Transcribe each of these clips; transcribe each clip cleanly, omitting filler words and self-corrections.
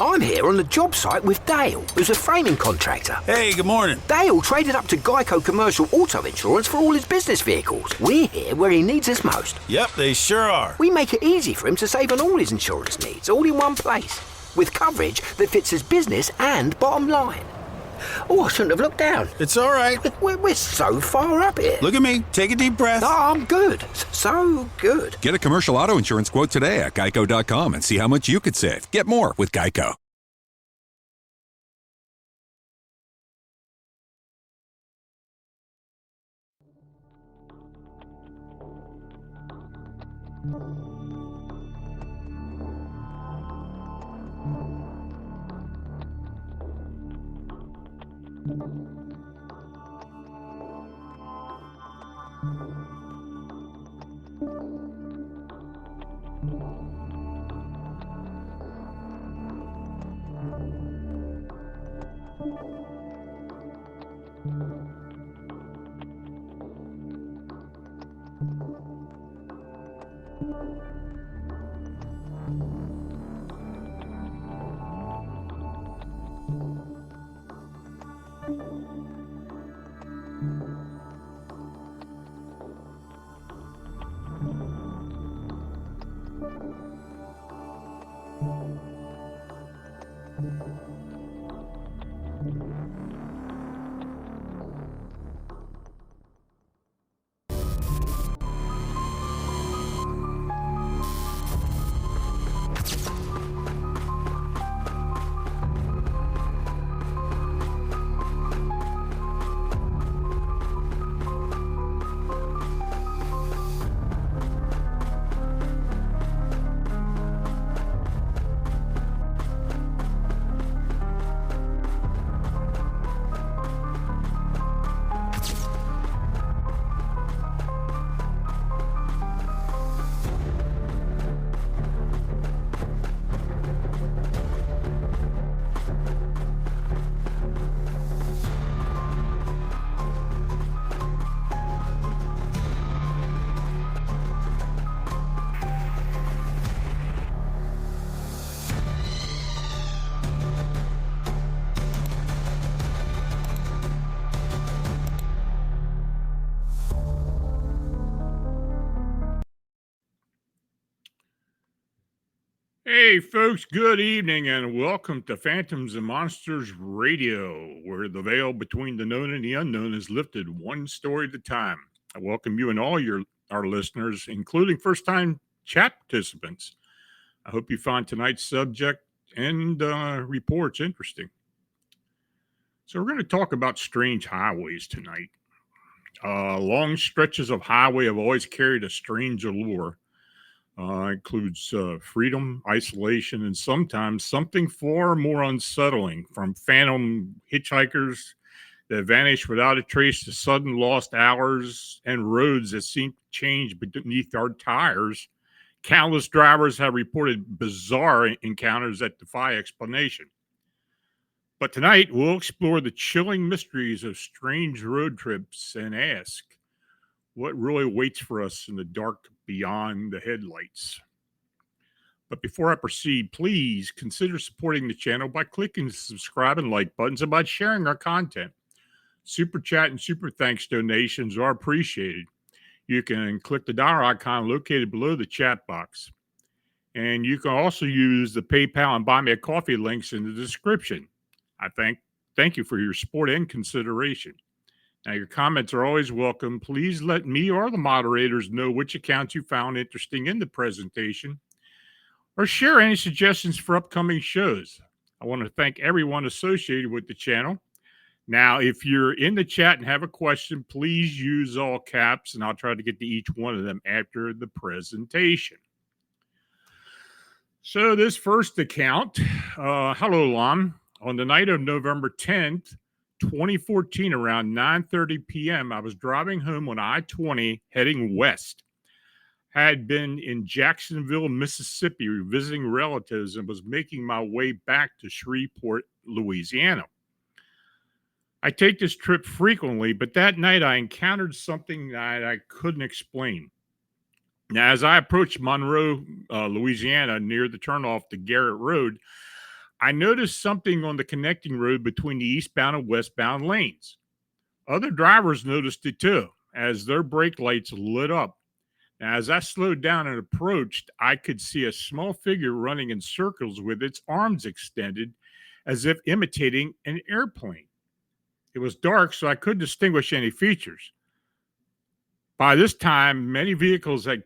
I'm here on the job site with Dale, who's a framing contractor. Hey, good morning. Dale traded up to Geico Commercial Auto Insurance for all his business vehicles. We're here where he needs us most. Yep, they sure are. We make it easy for him to save on all his insurance needs, all in one place, with coverage that fits his business and bottom line. Oh, I shouldn't have looked down. It's all right. We're so far up here. Look at me. Take a deep breath. Oh, I'm good. So good. Get a commercial auto insurance quote today at geico.com and see how much you could save. Get more with Geico. Hey, folks, good evening and welcome to Phantoms and Monsters Radio, where the veil between the known and the unknown is lifted one story at a time. I welcome you and all our listeners, including first-time chat participants. I hope you find tonight's subject and reports interesting. So we're going to talk about strange highways tonight. Long stretches of highway have always carried a strange allure. Includes freedom, isolation, and sometimes something far more unsettling, from phantom hitchhikers that vanish without a trace to sudden lost hours and roads that seem to change beneath our tires. Countless drivers have reported bizarre encounters that defy explanation. But tonight, we'll explore the chilling mysteries of strange road trips and ask what really waits for us in the dark beyond the headlights. But before I proceed, please consider supporting the channel by clicking the subscribe and like buttons and by sharing our content. Super chat and super thanks donations are appreciated. You can click the dollar icon located below the chat box. And you can also use the PayPal and Buy Me a Coffee links in the description. I thank you for your support and consideration. Now, your comments are always welcome. Please let me or the moderators know which accounts you found interesting in the presentation, or share any suggestions for upcoming shows. I want to thank everyone associated with the channel. Now, if you're in the chat and have a question, please use all caps, and I'll try to get to each one of them after the presentation. So this first account, hello, Lon. On the night of November 10th, 2014, around 9:30 p.m., I was driving home on I-20 heading west. I had been in Jacksonville, Mississippi, visiting relatives, and was making my way back to Shreveport, Louisiana. I take this trip frequently, but that night I encountered something that I couldn't explain. Now, as I approached Monroe, Louisiana, near the turnoff to Garrett Road, I noticed something on the connecting road between the eastbound and westbound lanes. Other drivers noticed it too, as their brake lights lit up. Now, as I slowed down and approached, I could see a small figure running in circles with its arms extended as if imitating an airplane. It was dark, so I couldn't distinguish any features. By this time, many vehicles had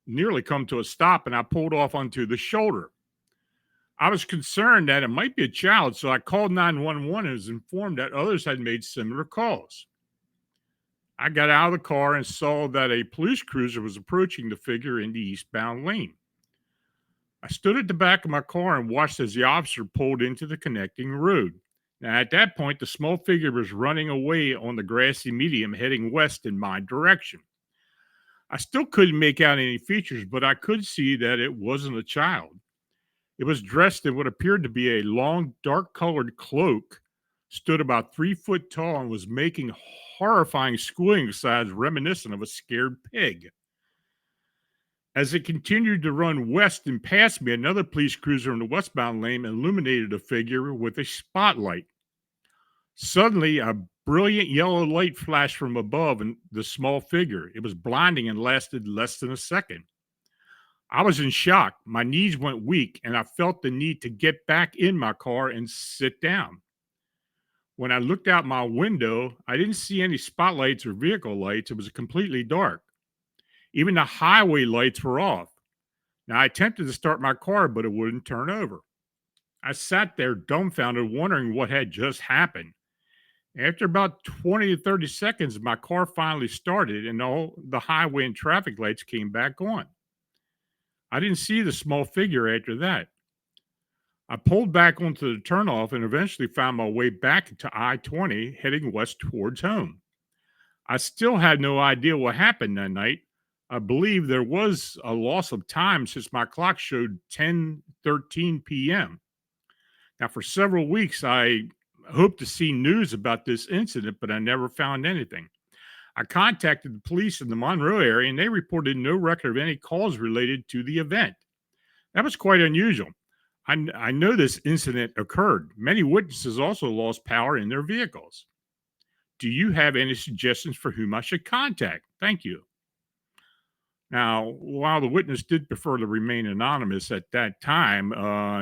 nearly come to a stop, and I pulled off onto the shoulder. I was concerned that it might be a child, so I called 911 and was informed that others had made similar calls. I got out of the car and saw that a police cruiser was approaching the figure in the eastbound lane. I stood at the back of my car and watched as the officer pulled into the connecting road. Now, at that point, the small figure was running away on the grassy median heading west in my direction. I still couldn't make out any features, but I could see that it wasn't a child. It was dressed in what appeared to be a long, dark-colored cloak, stood about 3 foot tall, and was making horrifying squealing sounds reminiscent of a scared pig. As it continued to run west and past me, another police cruiser in the westbound lane illuminated the figure with a spotlight. Suddenly, a brilliant yellow light flashed from above and the small figure. It was blinding and lasted less than a second. I was in shock. My knees went weak, and I felt the need to get back in my car and sit down. When I looked out my window, I didn't see any spotlights or vehicle lights. It was completely dark. Even the highway lights were off. Now, I attempted to start my car, but it wouldn't turn over. I sat there dumbfounded, wondering what had just happened. After about 20 to 30 seconds, my car finally started, and all the highway and traffic lights came back on. I didn't see the small figure after that. I pulled back onto the turnoff and eventually found my way back to I-20, heading west towards home. I still had no idea what happened that night. I believe there was a loss of time since my clock showed 10:13 p.m. Now, for several weeks, I hoped to see news about this incident, but I never found anything. I contacted the police in the Monroe area, and they reported no record of any calls related to the event. That was quite unusual. I know this incident occurred. Many witnesses also lost power in their vehicles. Do you have any suggestions for whom I should contact? Thank you. Now, while the witness did prefer to remain anonymous at that time,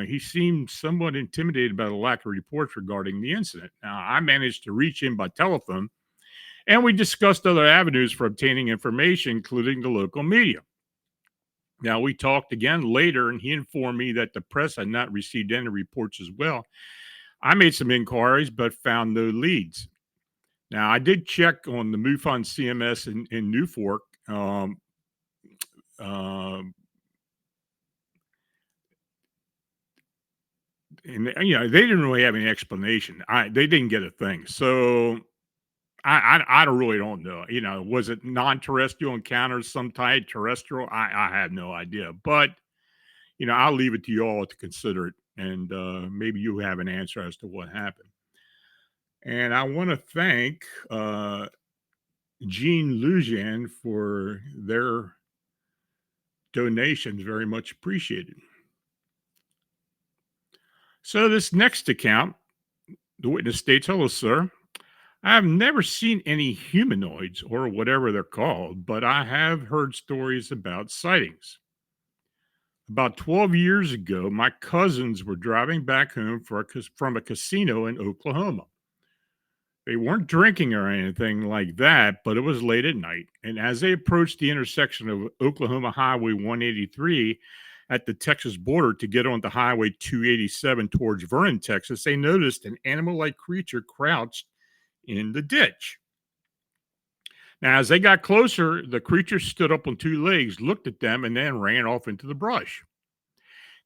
he seemed somewhat intimidated by the lack of reports regarding the incident. Now, I managed to reach him by telephone, and we discussed other avenues for obtaining information, including the local media. Now, we talked again later, and he informed me that the press had not received any reports as well. I made some inquiries, but found no leads. Now, I did check on the MUFON CMS in New Fork. And they didn't really have any explanation. They didn't get a thing. So I really don't know. Was it non-terrestrial encounters, some type terrestrial? I have no idea. But I'll leave it to you all to consider it, and maybe you have an answer as to what happened. And I want to thank Jean Lujan for their donations. Very much appreciated. So this next account, the witness states, "Hello, sir. I have never seen any humanoids or whatever they're called, but I have heard stories about sightings. About 12 years ago, my cousins were driving back home from a casino in Oklahoma. They weren't drinking or anything like that, but it was late at night. And as they approached the intersection of Oklahoma Highway 183 at the Texas border to get onto Highway 287 towards Vernon, Texas, they noticed an animal-like creature crouched in the ditch. Now, as they got closer, the creature stood up on two legs, looked at them, and then ran off into the brush.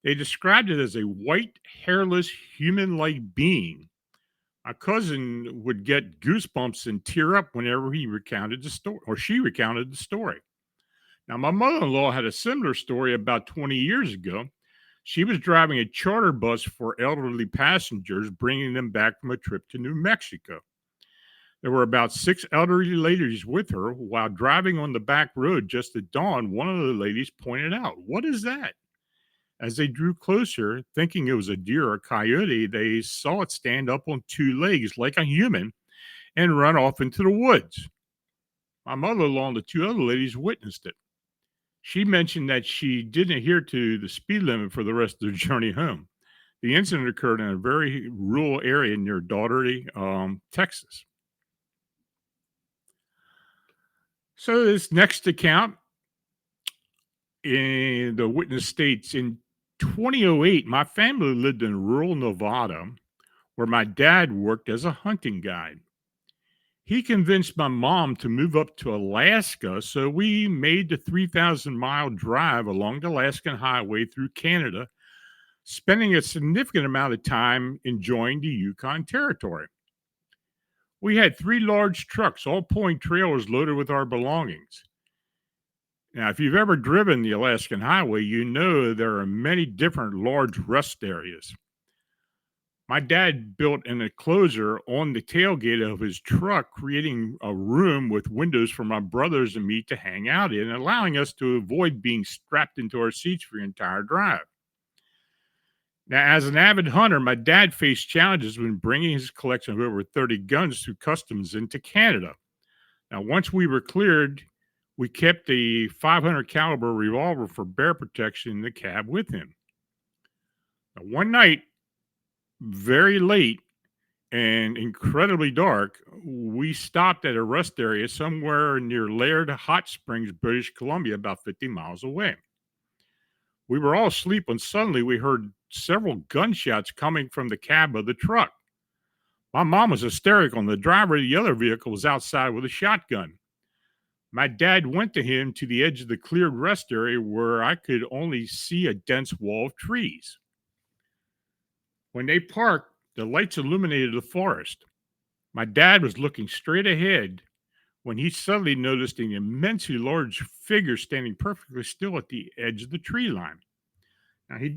They described it as a white, hairless, human-like being. My cousin would get goosebumps and tear up whenever he recounted the story, or she recounted the story. Now, my mother-in-law had a similar story about 20 years ago. She was driving a charter bus for elderly passengers, bringing them back from a trip to New Mexico. There were about 6 elderly ladies with her. While driving on the back road just at dawn, one of the ladies pointed out, "What is that?" As they drew closer, thinking it was a deer or coyote, they saw it stand up on two legs like a human and run off into the woods. My mother-in-law and the two other ladies witnessed it. She mentioned that she didn't adhere to the speed limit for the rest of their journey home. The incident occurred in a very rural area near Daugherty, Texas. So this next account in the witness states, in 2008, my family lived in rural Nevada where my dad worked as a hunting guide. He convinced my mom to move up to Alaska, so we made the 3,000-mile drive along the Alaskan highway through Canada, spending a significant amount of time enjoying the Yukon Territory. We had 3 large trucks, all pulling trailers loaded with our belongings. Now, if you've ever driven the Alaskan highway, you know there are many different large rest areas. My dad built an enclosure on the tailgate of his truck, creating a room with windows for my brothers and me to hang out in, allowing us to avoid being strapped into our seats for the entire drive. Now, as an avid hunter, my dad faced challenges when bringing his collection of over 30 guns through customs into Canada. Now, once we were cleared, we kept a 500 caliber revolver for bear protection in the cab with him. Now, one night, very late and incredibly dark, we stopped at a rest area somewhere near Laird Hot Springs, British Columbia, about 50 miles away. We were all asleep when suddenly we heard several gunshots coming from the cab of the truck. My mom was hysterical, and the driver of the other vehicle was outside with a shotgun. My dad went to him to the edge of the cleared rest area where I could only see a dense wall of trees. When they parked, the lights illuminated the forest. My dad was looking straight ahead when he suddenly noticed an immensely large figure standing perfectly still at the edge of the tree line. Now he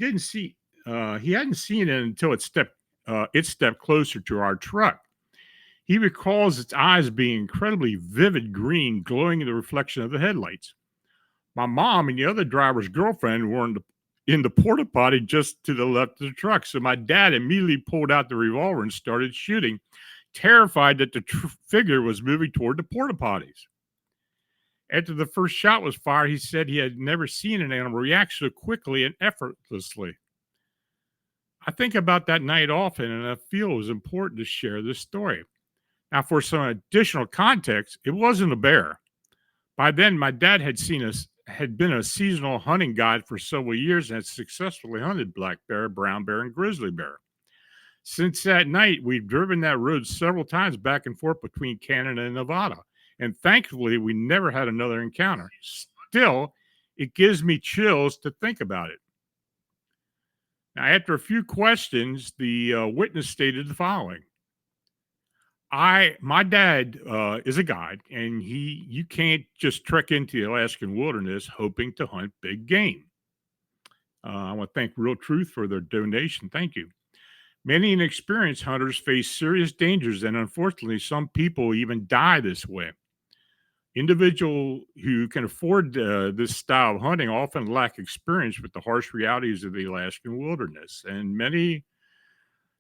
hadn't seen it until it stepped closer to our truck. He recalls its eyes being incredibly vivid green, glowing in the reflection of the headlights. My mom and the other driver's girlfriend were in the porta potty just to the left of the truck. So my dad immediately pulled out the revolver and started shooting, terrified that the figure was moving toward the porta potties. After the first shot was fired, he said he had never seen an animal react so quickly and effortlessly. I think about that night often, and I feel it was important to share this story. Now, for some additional context, it wasn't a bear. By then, my dad had been a seasonal hunting guide for several years and had successfully hunted black bear, brown bear, and grizzly bear. Since that night, we've driven that road several times back and forth between Canada and Nevada, and thankfully, we never had another encounter. Still, it gives me chills to think about it. Now, after a few questions, the witness stated the following. My dad is a guide, and you can't just trek into the Alaskan wilderness hoping to hunt big game. I want to thank Real Truth for their donation. Thank you. Many inexperienced hunters face serious dangers, and unfortunately, some people even die this way. Individuals who can afford this style of hunting often lack experience with the harsh realities of the Alaskan wilderness, and many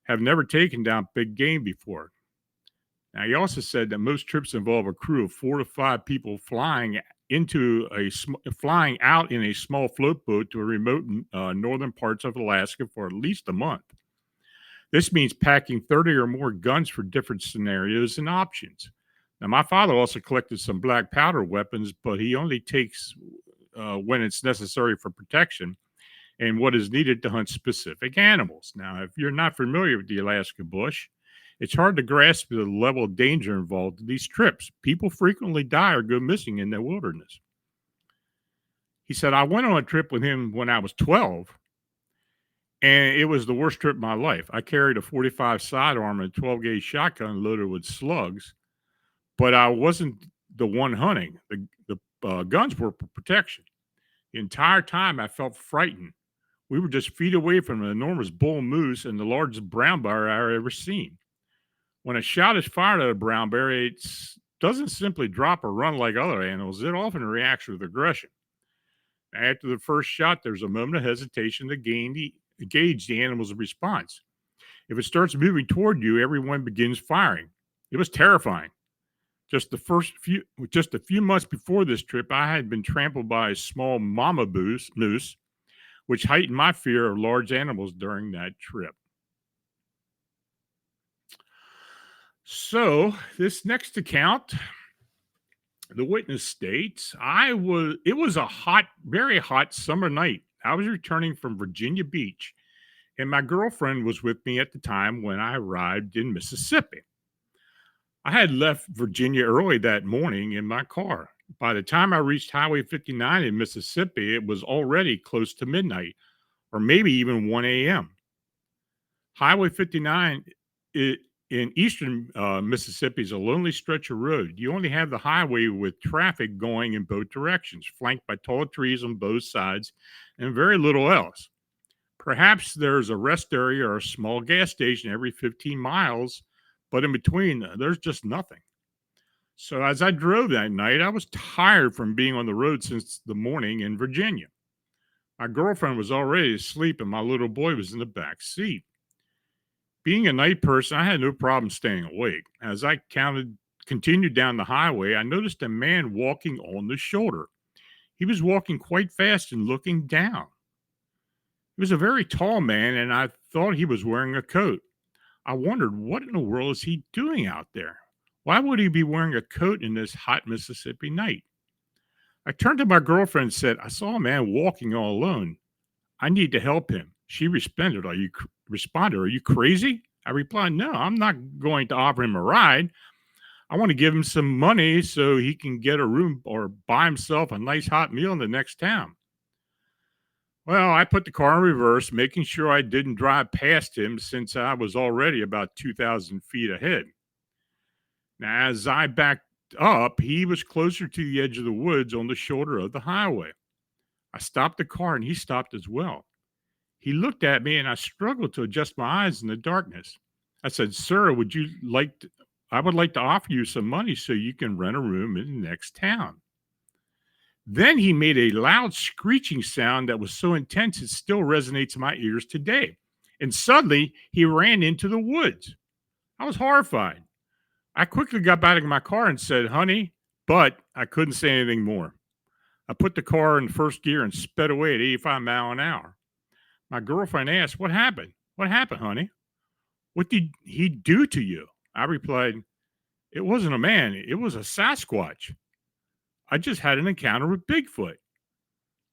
have never taken down big game before. Now, he also said that most trips involve a crew of 4 to 5 people flying out in a small float boat to a remote northern parts of Alaska for at least a month. This means packing 30 or more guns for different scenarios and options. Now, my father also collected some black powder weapons, but he only takes when it's necessary for protection and what is needed to hunt specific animals. Now, if you're not familiar with the Alaska bush, it's hard to grasp the level of danger involved in these trips. People frequently die or go missing in the wilderness. He said, I went on a trip with him when I was 12, and it was the worst trip of my life. I carried a 45 sidearm and a 12-gauge shotgun loaded with slugs, but I wasn't the one hunting. The guns were for protection. The entire time I felt frightened. We were just feet away from an enormous bull moose and the largest brown bear I ever seen. When a shot is fired at a brown bear, it doesn't simply drop or run like other animals. It often reacts with aggression. After the first shot, there's a moment of hesitation to gauge the animal's response. If it starts moving toward you, everyone begins firing. It was terrifying. Just a few months before this trip, I had been trampled by a small mama moose, which heightened my fear of large animals during that trip. So, this next account, the witness states, it was a very hot summer night. I was returning from Virginia Beach, and my girlfriend was with me at the time when I arrived in Mississippi. I had left Virginia early that morning in my car. By the time I reached Highway 59 in Mississippi, it was already close to midnight, or maybe even 1 a.m. Highway 59 in eastern Mississippi is a lonely stretch of road. You only have the highway with traffic going in both directions, flanked by tall trees on both sides, and very little else. Perhaps there's a rest area or a small gas station every 15 miles, but in between, there's just nothing. So as I drove that night, I was tired from being on the road since the morning in Virginia. My girlfriend was already asleep, and my little boy was in the back seat. Being a night person, I had no problem staying awake. As I continued down the highway, I noticed a man walking on the shoulder. He was walking quite fast and looking down. He was a very tall man, and I thought he was wearing a coat. I wondered, what in the world is he doing out there? Why would he be wearing a coat in this hot Mississippi night? I turned to my girlfriend and said, I saw a man walking all alone. I need to help him. She responded, Are you crazy? I replied, No, I'm not going to offer him a ride. I want to give him some money so he can get a room or buy himself a nice hot meal in the next town. Well, I put the car in reverse, making sure I didn't drive past him since I was already about 2,000 feet ahead. Now, as I backed up, he was closer to the edge of the woods on the shoulder of the highway. I stopped the car and he stopped as well. He looked at me and I struggled to adjust my eyes in the darkness. I said, Sir, I would like to offer you some money so you can rent a room in the next town. Then he made a loud screeching sound that was so intense it still resonates in my ears today. And suddenly he ran into the woods. I was horrified. I quickly got back in my car and said, Honey, but I couldn't say anything more. I put the car in first gear and sped away at 85 miles an hour. My girlfriend asked, What happened? What happened, honey? What did he do to you? I replied, It wasn't a man. It was a Sasquatch. I just had an encounter with Bigfoot.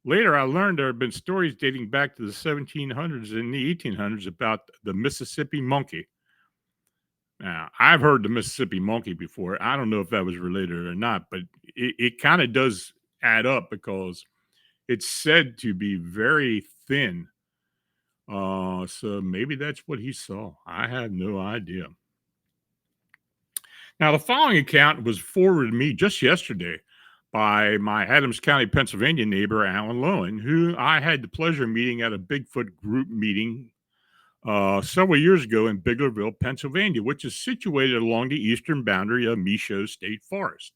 Later, I learned there had been stories dating back to the 1700s and the 1800s about the Mississippi monkey. Now, I've heard the Mississippi monkey before. I don't know if that was related or not, but it kind of does add up because it's said to be very thin. So maybe that's what he saw. I have no idea. Now, the following account was forwarded to me just yesterday by my Adams County, Pennsylvania neighbor, Alan Lowen, who I had the pleasure of meeting at a Bigfoot group meeting several years ago in Biglerville, Pennsylvania, which is situated along the eastern boundary of Michaud State Forest.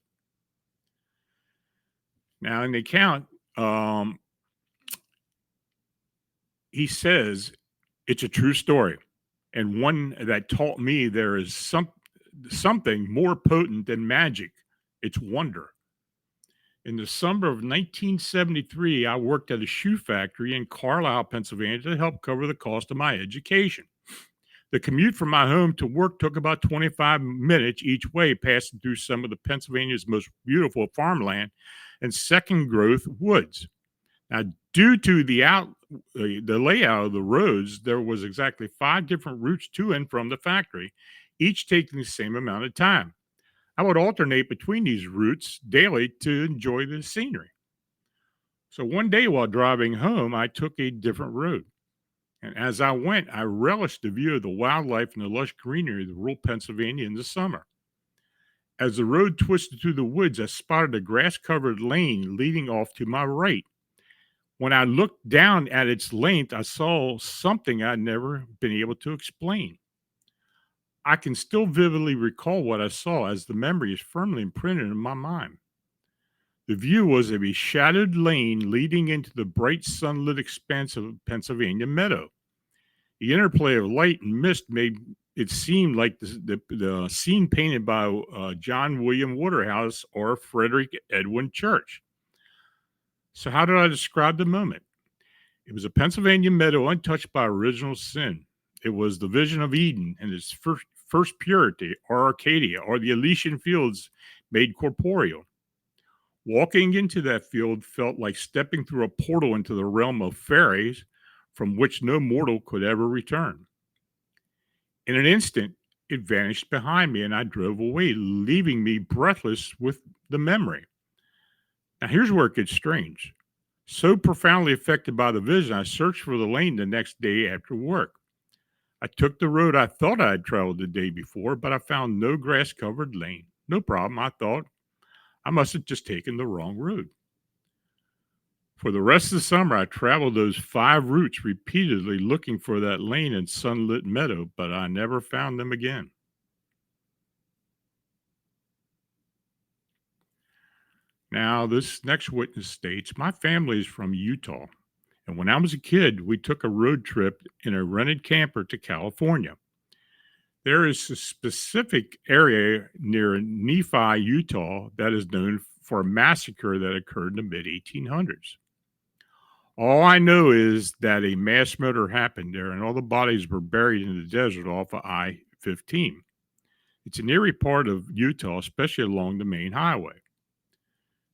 Now, in the account, he says it's a true story and one that taught me there is something more potent than magic. It's wonder. In the summer of 1973, I worked at a shoe factory in Carlisle, Pennsylvania to help cover the cost of my education. The commute from my home to work took about 25 minutes each way, passing through some of the Pennsylvania's most beautiful farmland and second growth woods. Now, due to the layout of the roads, there was exactly 5 different routes to and from the factory, each taking the same amount of time. I would alternate between these routes daily to enjoy the scenery. So one day while driving home, I took a different road. And as I went, I relished the view of the wildlife and the lush greenery of rural Pennsylvania in the summer. As the road twisted through the woods, I spotted a grass-covered lane leading off to my right. When I looked down at its length, I saw something I'd never been able to explain. I can still vividly recall what I saw as the memory is firmly imprinted in my mind. The view was of a shadowed lane leading into the bright sunlit expanse of Pennsylvania meadow. The interplay of light and mist made it seem like the scene painted by John William Waterhouse or Frederick Edwin Church. So how did I describe the moment? It was a Pennsylvania meadow untouched by original sin. It was the vision of Eden and its first purity, or Arcadia, or the Elysian fields made corporeal. Walking into that field felt like stepping through a portal into the realm of fairies from which no mortal could ever return. In an instant, it vanished behind me and I drove away, leaving me breathless with the memory. Now, here's where it gets strange. So profoundly affected by the vision, I searched for the lane the next day after work. I took the road I thought I had traveled the day before, but I found no grass-covered lane. No problem, I thought. I must have just taken the wrong road. For the rest of the summer, I traveled those 5 routes repeatedly looking for that lane and sunlit meadow, but I never found them again. Now, this next witness states, my family is from Utah, and when I was a kid, we took a road trip in a rented camper to California. There is a specific area near Nephi, Utah, that is known for a massacre that occurred in the mid-1800s. All I know is that a mass murder happened there, and all the bodies were buried in the desert off of I-15. It's an eerie part of Utah, especially along the main highway.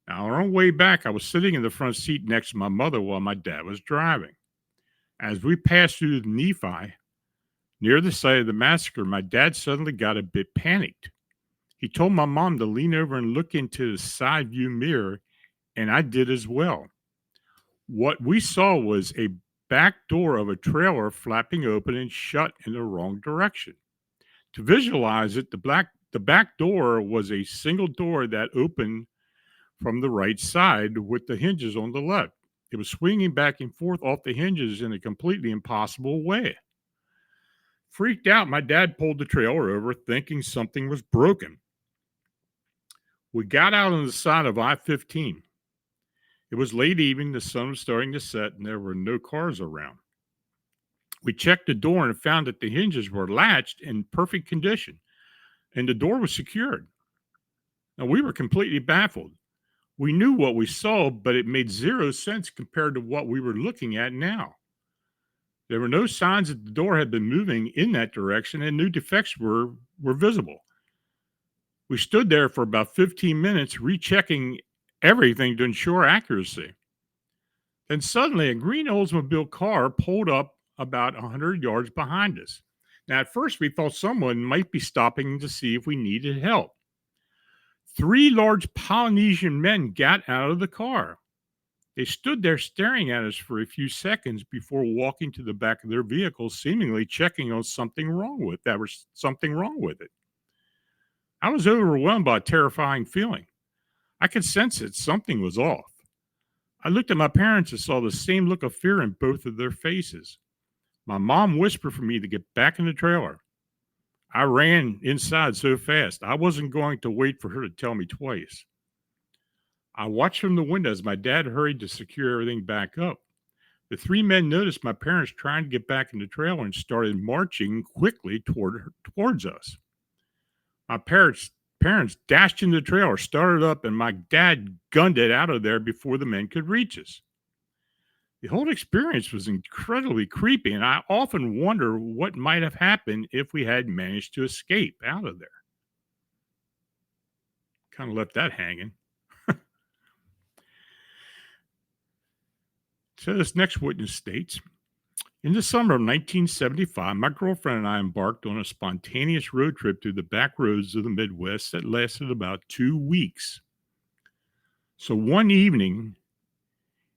Now, on our way back, I was sitting in the front seat next to my mother while my dad was driving. As we passed through Nephi, near the site of the massacre, my dad suddenly got a bit panicked. He told my mom to lean over and look into the side view mirror, and I did as well. What we saw was a back door of a trailer flapping open and shut in the wrong direction. To visualize it, the back door was a single door that opened from the right side with the hinges on the left. It was swinging back and forth off the hinges in a completely impossible way. Freaked out, my dad pulled the trailer over, thinking something was broken. We got out on the side of I-15. It was late evening, the sun was starting to set, and there were no cars around. We checked the door and found that the hinges were latched in perfect condition, and the door was secured. Now, we were completely baffled. We knew what we saw, but it made zero sense compared to what we were looking at now. There were no signs that the door had been moving in that direction, and no defects were visible. We stood there for about 15 minutes, rechecking everything to ensure accuracy. Then suddenly, a green Oldsmobile car pulled up about 100 yards behind us. Now, at first, we thought someone might be stopping to see if we needed help. 3 large Polynesian men got out of the car. They stood there staring at us for a few seconds before walking to the back of their vehicle, seemingly checking on something wrong with it. I was overwhelmed by a terrifying feeling. I could sense it. Something was off. I looked at my parents and saw the same look of fear in both of their faces. My mom whispered for me to get back in the trailer. I ran inside so fast, I wasn't going to wait for her to tell me twice. I watched from the window as my dad hurried to secure everything back up. The 3 men noticed my parents trying to get back in the trailer and started marching quickly towards us. My parents dashed in the trailer, started up, and my dad gunned it out of there before the men could reach us. The whole experience was incredibly creepy, and I often wonder what might have happened if we had managed to escape out of there. Kind of left that hanging. So this next witness states, in the summer of 1975, my girlfriend and I embarked on a spontaneous road trip through the back roads of the Midwest that lasted about 2 weeks. So one evening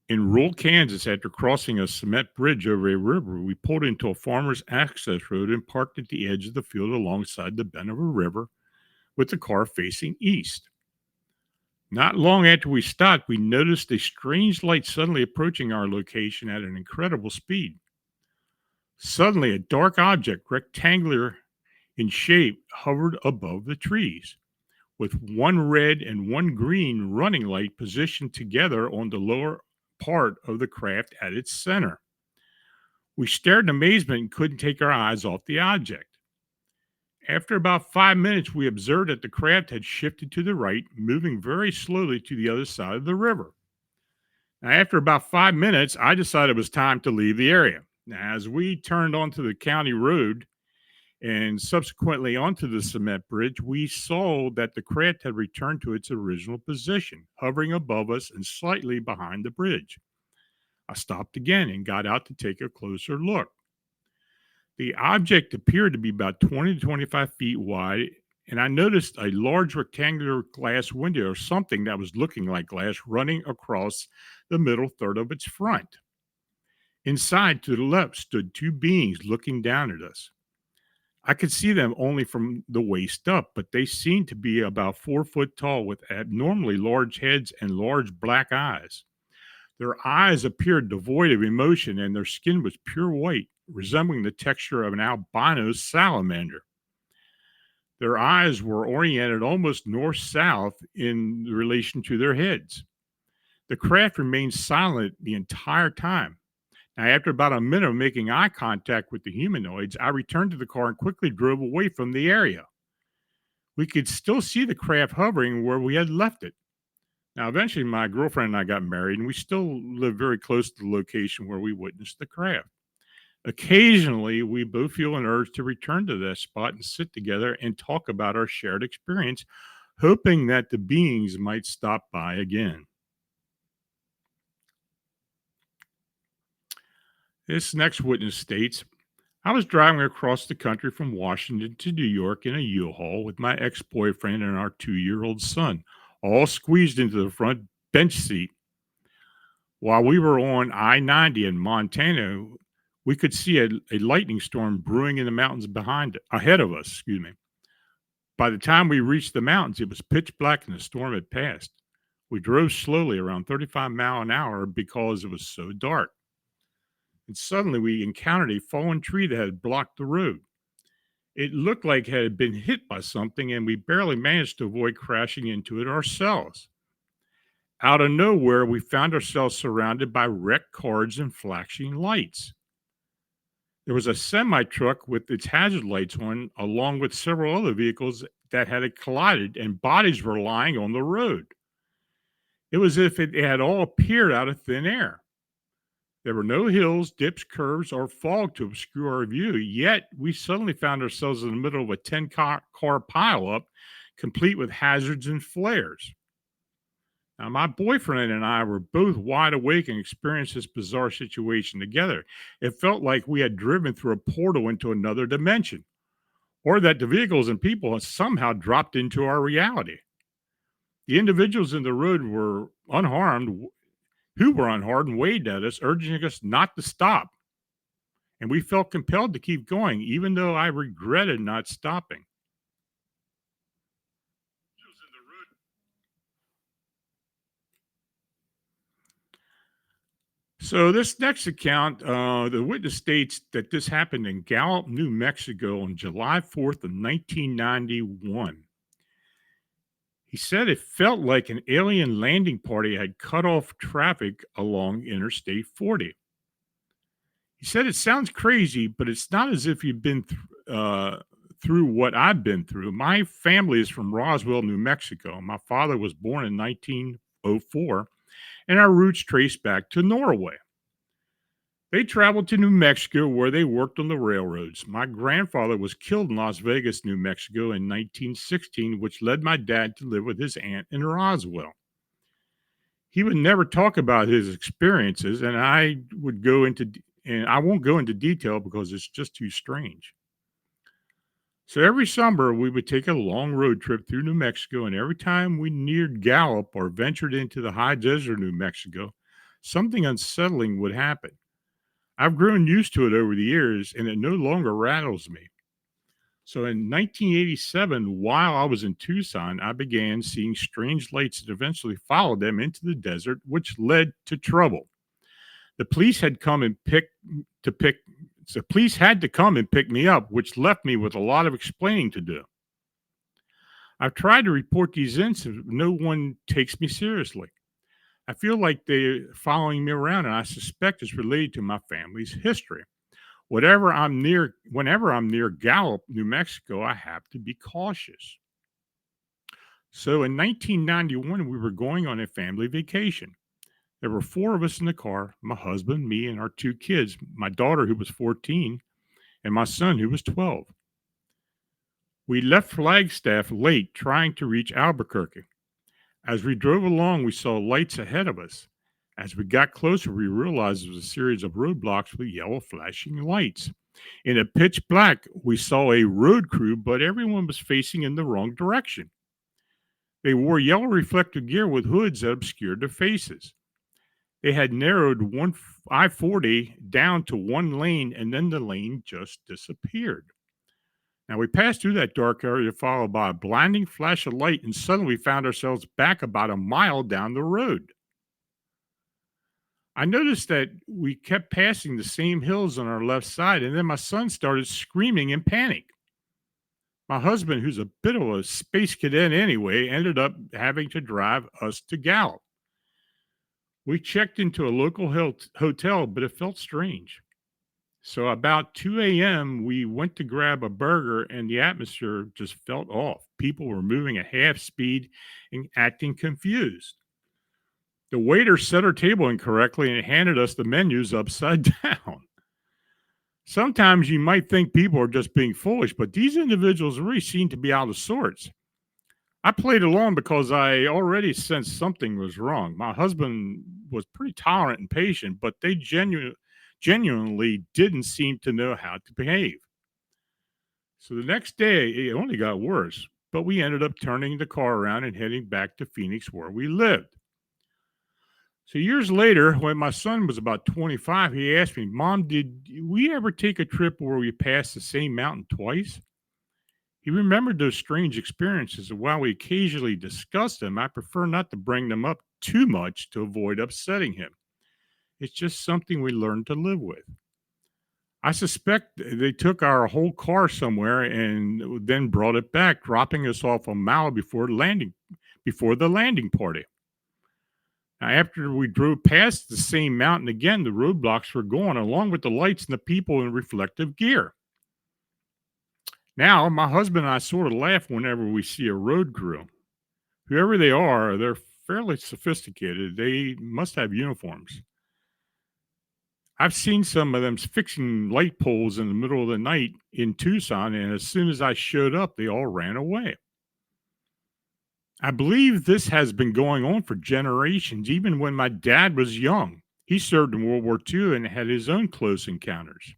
in rural Kansas, after crossing a cement bridge over a river, we pulled into a farmer's access road and parked at the edge of the field alongside the bend of a river with the car facing east. Not long after we stopped, we noticed a strange light suddenly approaching our location at an incredible speed. Suddenly, a dark object, rectangular in shape, hovered above the trees. with one red and one green running light positioned together on the lower part of the craft at its center. We stared in amazement and couldn't take our eyes off the object. After about 5 minutes, we observed that the craft had shifted to the right, moving very slowly to the other side of the river. Now, after about 5 minutes, I decided it was time to leave the area. Now, as we turned onto the county road and subsequently onto the cement bridge, we saw that the craft had returned to its original position, hovering above us and slightly behind the bridge. I stopped again and got out to take a closer look. The object appeared to be about 20 to 25 feet wide, and I noticed a large rectangular glass window or something that was looking like glass running across the middle third of its front. Inside to the left stood two beings looking down at us. I could see them only from the waist up, but they seemed to be about 4 foot tall with abnormally large heads and large black eyes. Their eyes appeared devoid of emotion, and their skin was pure white, resembling the texture of an albino salamander. Their eyes were oriented almost north-south in relation to their heads. The craft remained silent the entire time. Now, after about a minute of making eye contact with the humanoids, I returned to the car and quickly drove away from the area. We could still see the craft hovering where we had left it. Now, eventually, my girlfriend and I got married, and we still live very close to the location where we witnessed the craft. Occasionally, we both feel an urge to return to that spot and sit together and talk about our shared experience, hoping that the beings might stop by again. This next witness states, I was driving across the country from Washington to New York in a U-Haul with my ex-boyfriend and our 2-year-old son, all squeezed into the front bench seat. While we were on I-90 in Montana, we could see a lightning storm brewing in the mountains ahead of us. By the time we reached the mountains, it was pitch black and the storm had passed. We drove slowly around 35 miles an hour because it was so dark. And suddenly we encountered a fallen tree that had blocked the road. It looked like it had been hit by something, and we barely managed to avoid crashing into it ourselves. Out of nowhere, we found ourselves surrounded by wrecked cars and flashing lights. There was a semi-truck with its hazard lights on, along with several other vehicles that had collided, and bodies were lying on the road. It was as if it had all appeared out of thin air. There were no hills, dips, curves, or fog to obscure our view, yet we suddenly found ourselves in the middle of a 10-car pileup, complete with hazards and flares. Now, my boyfriend and I were both wide awake and experienced this bizarre situation together. It felt like we had driven through a portal into another dimension, or that the vehicles and people had somehow dropped into our reality. The individuals in the road were unharmed, and waved at us, urging us not to stop. And we felt compelled to keep going, even though I regretted not stopping. So this next account, the witness states that this happened in Gallup, New Mexico on July 4th of 1991. He said it felt like an alien landing party had cut off traffic along Interstate 40. He said it sounds crazy, but it's not as if you've been through what I've been through. My family is from Roswell, New Mexico. My father was born in 1904, and our roots trace back to Norway. They traveled to New Mexico where they worked on the railroads. My grandfather was killed in Las Vegas, New Mexico in 1916, which led my dad to live with his aunt in Roswell. He would never talk about his experiences, and I won't go into detail because it's just too strange. So every summer we would take a long road trip through New Mexico, and every time we neared Gallup or ventured into the high desert of New Mexico, something unsettling would happen. I've grown used to it over the years, and it no longer rattles me. So in 1987, while I was in Tucson, I began seeing strange lights that eventually followed them into the desert, which led to trouble. The police had to come and pick me up, which left me with a lot of explaining to do. I've tried to report these incidents, but no one takes me seriously. I feel like they're following me around, and I suspect it's related to my family's history. Whenever I'm near Gallup, New Mexico, I have to be cautious. So in 1991, we were going on a family vacation. There were four of us in the car: my husband, me, and our two kids, my daughter, who was 14, and my son, who was 12. We left Flagstaff late, trying to reach Albuquerque. As we drove along, we saw lights ahead of us. As we got closer, we realized it was a series of roadblocks with yellow flashing lights. In a pitch black, we saw a road crew, but everyone was facing in the wrong direction. They wore yellow reflective gear with hoods that obscured their faces. They had narrowed I-40 down to one lane, and then the lane just disappeared. Now, we passed through that dark area, followed by a blinding flash of light, and suddenly we found ourselves back about a mile down the road. I noticed that we kept passing the same hills on our left side, and then my son started screaming in panic. My husband, who's a bit of a space cadet anyway, ended up having to drive us to Gallup. We checked into a local hotel, but it felt strange. So about 2 a.m., we went to grab a burger, and the atmosphere just felt off. People were moving at half speed and acting confused. The waiter set our table incorrectly and handed us the menus upside down. Sometimes you might think people are just being foolish, but these individuals really seem to be out of sorts. I played along because I already sensed something was wrong. My husband was pretty tolerant and patient, but they genuinely didn't seem to know how to behave. So the next day, it only got worse, but we ended up turning the car around and heading back to Phoenix where we lived. So years later, when my son was about 25, he asked me, "Mom, did we ever take a trip where we passed the same mountain twice?" He remembered those strange experiences, and while we occasionally discussed them, I prefer not to bring them up too much to avoid upsetting him. It's just something we learned to live with. I suspect they took our whole car somewhere and then brought it back, dropping us off a mile before the landing party. Now, after we drove past the same mountain again, the roadblocks were gone, along with the lights and the people in reflective gear. Now, my husband and I sort of laugh whenever we see a road crew. Whoever they are, they're fairly sophisticated. They must have uniforms. I've seen some of them fixing light poles in the middle of the night in Tucson, and as soon as I showed up, they all ran away. I believe this has been going on for generations, even when my dad was young. He served in World War II and had his own close encounters.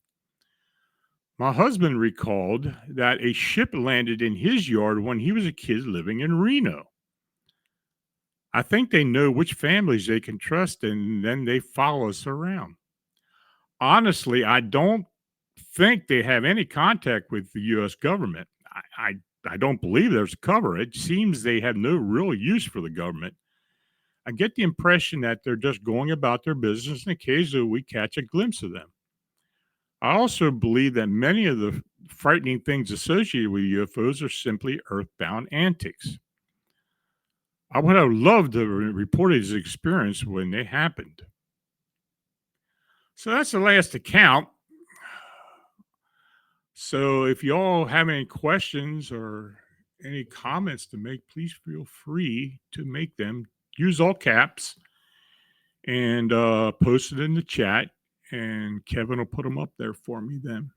My husband recalled that a ship landed in his yard when he was a kid living in Reno. I think they know which families they can trust, and then they follow us around. Honestly, I don't think they have any contact with the U.S. government. I don't believe there's a cover. It seems they have no real use for the government. I get the impression that they're just going about their business, and occasionally we catch a glimpse of them. I also believe that many of the frightening things associated with UFOs are simply earthbound antics. I would have loved to report his experience when they happened. So that's the last account. So if you all have any questions or any comments to make, please feel free to make them. Use all caps and post it in the chat, and Kevin will put them up there for me then.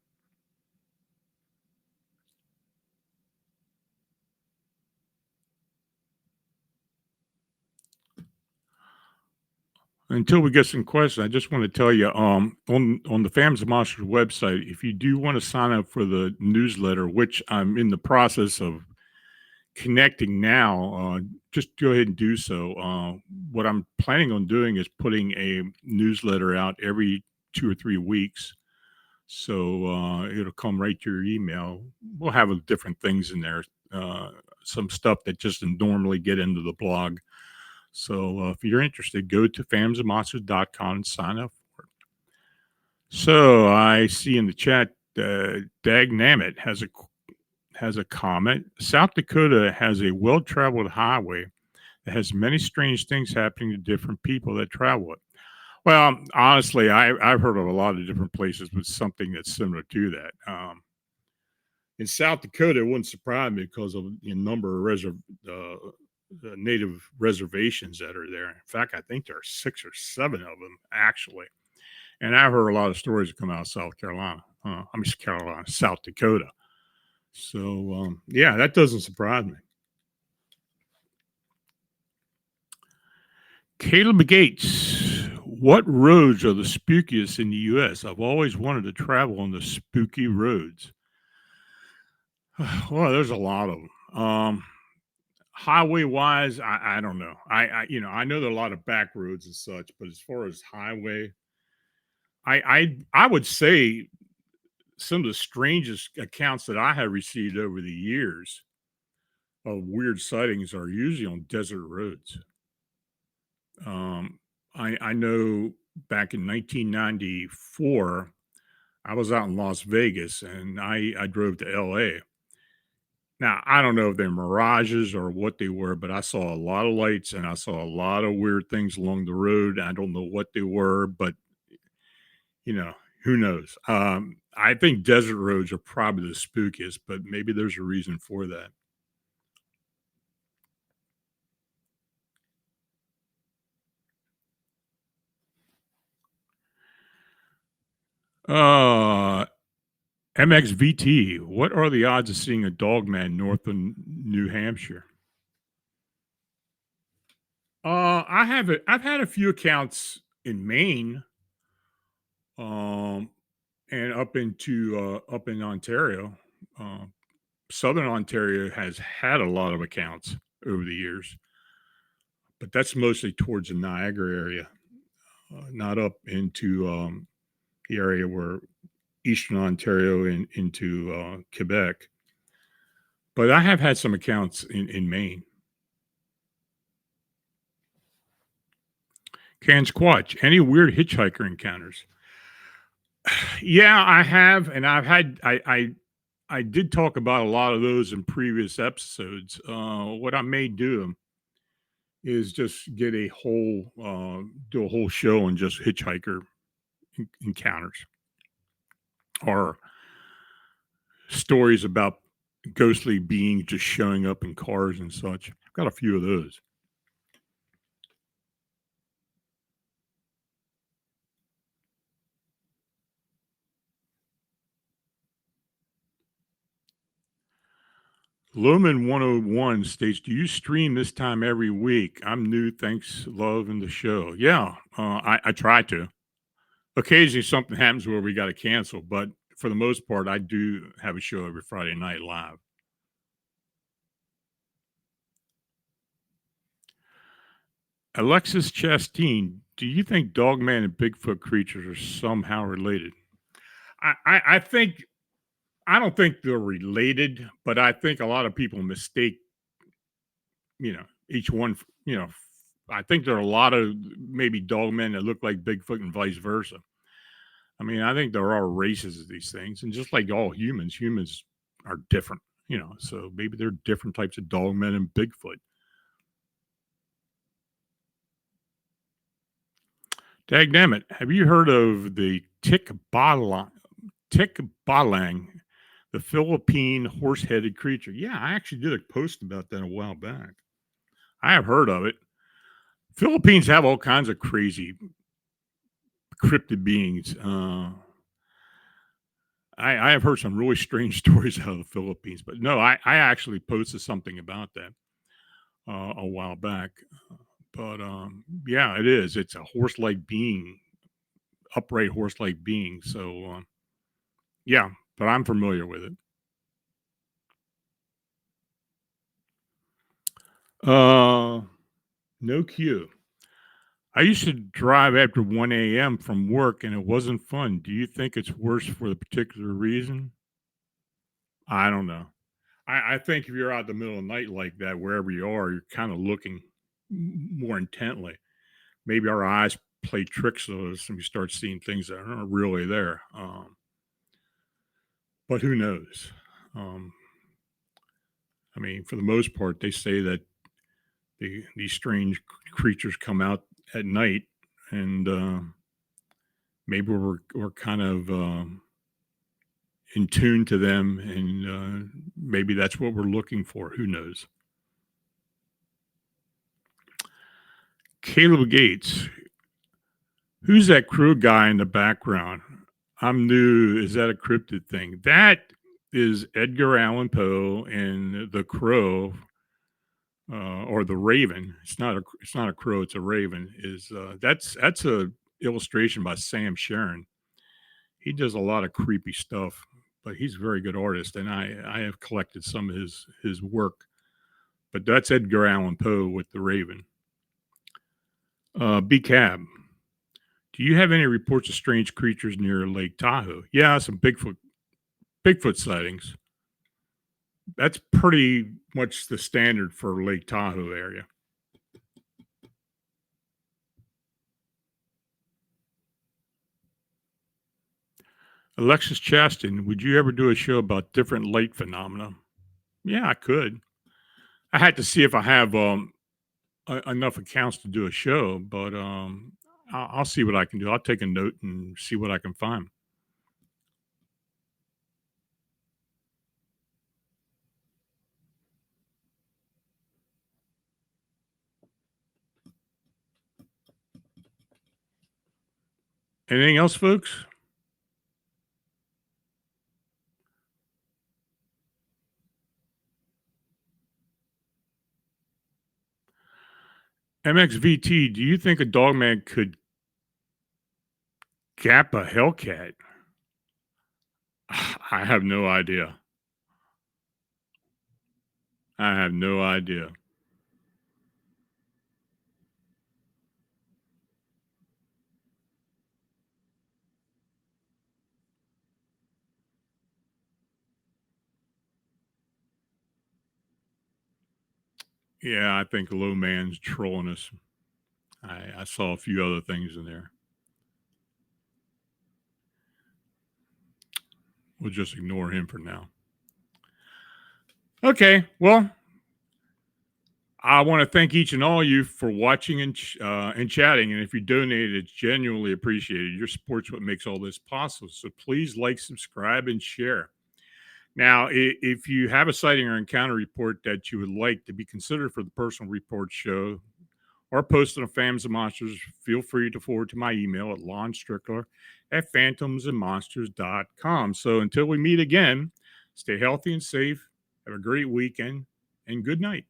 Until we get some questions, I just want to tell you on the Fams and Monsters website, if you do want to sign up for the newsletter, which I'm in the process of connecting now, just go ahead and do so. What I'm planning on doing is putting a newsletter out every 2 or 3 weeks. So it'll come right to your email. We'll have different things in there, some stuff that just normally get into the blog. So if you're interested, go to famsandmonsters.com and sign up for it. So I see in the chat, Dag Namit has a comment. South Dakota has a well-traveled highway that has many strange things happening to different people that travel it. Well, honestly, I've heard of a lot of different places with something that's similar to that. In South Dakota, it wouldn't surprise me because of the number of native reservations that are there. In fact, I think there are 6 or 7 of them actually. And I've heard a lot of stories that come out of South Carolina. South Dakota. So, yeah, that doesn't surprise me. Caleb Gates, what roads are the spookiest in the U.S.? I've always wanted to travel on the spooky roads. Well, there's a lot of them. Highway wise, I don't know. I know there are a lot of back roads and such, but as far as highway, I would say some of the strangest accounts that I have received over the years of weird sightings are usually on desert roads. I know back in 1994, I was out in Las Vegas and I drove to LA. Now, I don't know if they're mirages or what they were, but I saw a lot of lights and I saw a lot of weird things along the road. I don't know what they were, but you know, who knows? I think desert roads are probably the spookiest, but maybe there's a reason for that. Uh, MXVT, what are the odds of seeing a dog man north of New Hampshire? I've had a few accounts in Maine, um, and up in Ontario. Uh, Southern Ontario has had a lot of accounts over the years, but that's mostly towards the Niagara area, not up into the area where Eastern Ontario and into Quebec. But I have had some accounts in Maine. Can Squatch, any weird hitchhiker encounters? Yeah, I have, and I've had I did talk about a lot of those in previous episodes. What I may do is just get a whole do a whole show on just hitchhiker encounters or stories about ghostly beings just showing up in cars and such. I've got a few of those. Loman 101 states, do you stream this time every week? I'm new. Thanks, love, and the show. Yeah, I try to. Occasionally something happens where we got to cancel, but for the most part, I do have a show every Friday night live. Alexis Chastain, do you think Dogman and Bigfoot creatures are somehow related? I think I don't think they're related, but I think a lot of people mistake, each one. I think there are a lot of maybe dogmen that look like Bigfoot and vice versa. I mean, I think there are races of these things, and just like all humans, humans are different. So maybe there are different types of dogmen and Bigfoot. Dagnammit, have you heard of the Tikbalang, the Philippine horse-headed creature? Yeah, I actually did a post about that a while back. I have heard of it. Philippines have all kinds of crazy cryptid beings. I have heard some really strange stories out of the Philippines, but no, I actually posted something about that a while back. But yeah, it is. It's a horse-like being, upright horse-like being. So yeah, but I'm familiar with it. No cue. I used to drive after 1 a.m. from work and it wasn't fun. Do you think it's worse for the particular reason? I don't know. I think if you're out in the middle of the night like that, wherever you are, you're kind of looking more intently. Maybe our eyes play tricks on us and we start seeing things that aren't really there. But who knows? Um, I mean, for the most part, they say that these strange creatures come out at night, and maybe we're kind of in tune to them, and maybe that's what we're looking for. Who knows? Caleb Gates, who's that crow guy in the background? I'm new. Is that a cryptid thing? That is Edgar Allan Poe and the Crow, or the Raven. It's not a crow. It's a raven. That's a illustration by Sam Sharon. He does a lot of creepy stuff, but he's a very good artist, and I have collected some of his work. But that's Edgar Allan Poe with the Raven. B Cab, do you have any reports of strange creatures near Lake Tahoe? Yeah, some Bigfoot sightings. That's pretty much the standard for Lake Tahoe area. Alexis Chaston, would you ever do a show about different light phenomena? Yeah, I could. I had to see if I have enough accounts to do a show, but I'll see what I can do. I'll take a note and see what I can find. Anything else, folks? MXVT, do you think a dogman could gap a Hellcat? I have no idea. I have no idea. Yeah, I think Low Man's trolling us. I saw a few other things in there. We'll just ignore him for now. Okay, well, I want to thank each and all of you for watching and chatting. And if you donated, it's genuinely appreciated. Your support's what makes all this possible. So please like, subscribe, and share. Now, if you have a sighting or encounter report that you would like to be considered for the personal report show or posted on Phantoms and Monsters, feel free to forward to my email at lonstrickler@phantomsandmonsters.com. So until we meet again, stay healthy and safe. Have a great weekend and good night.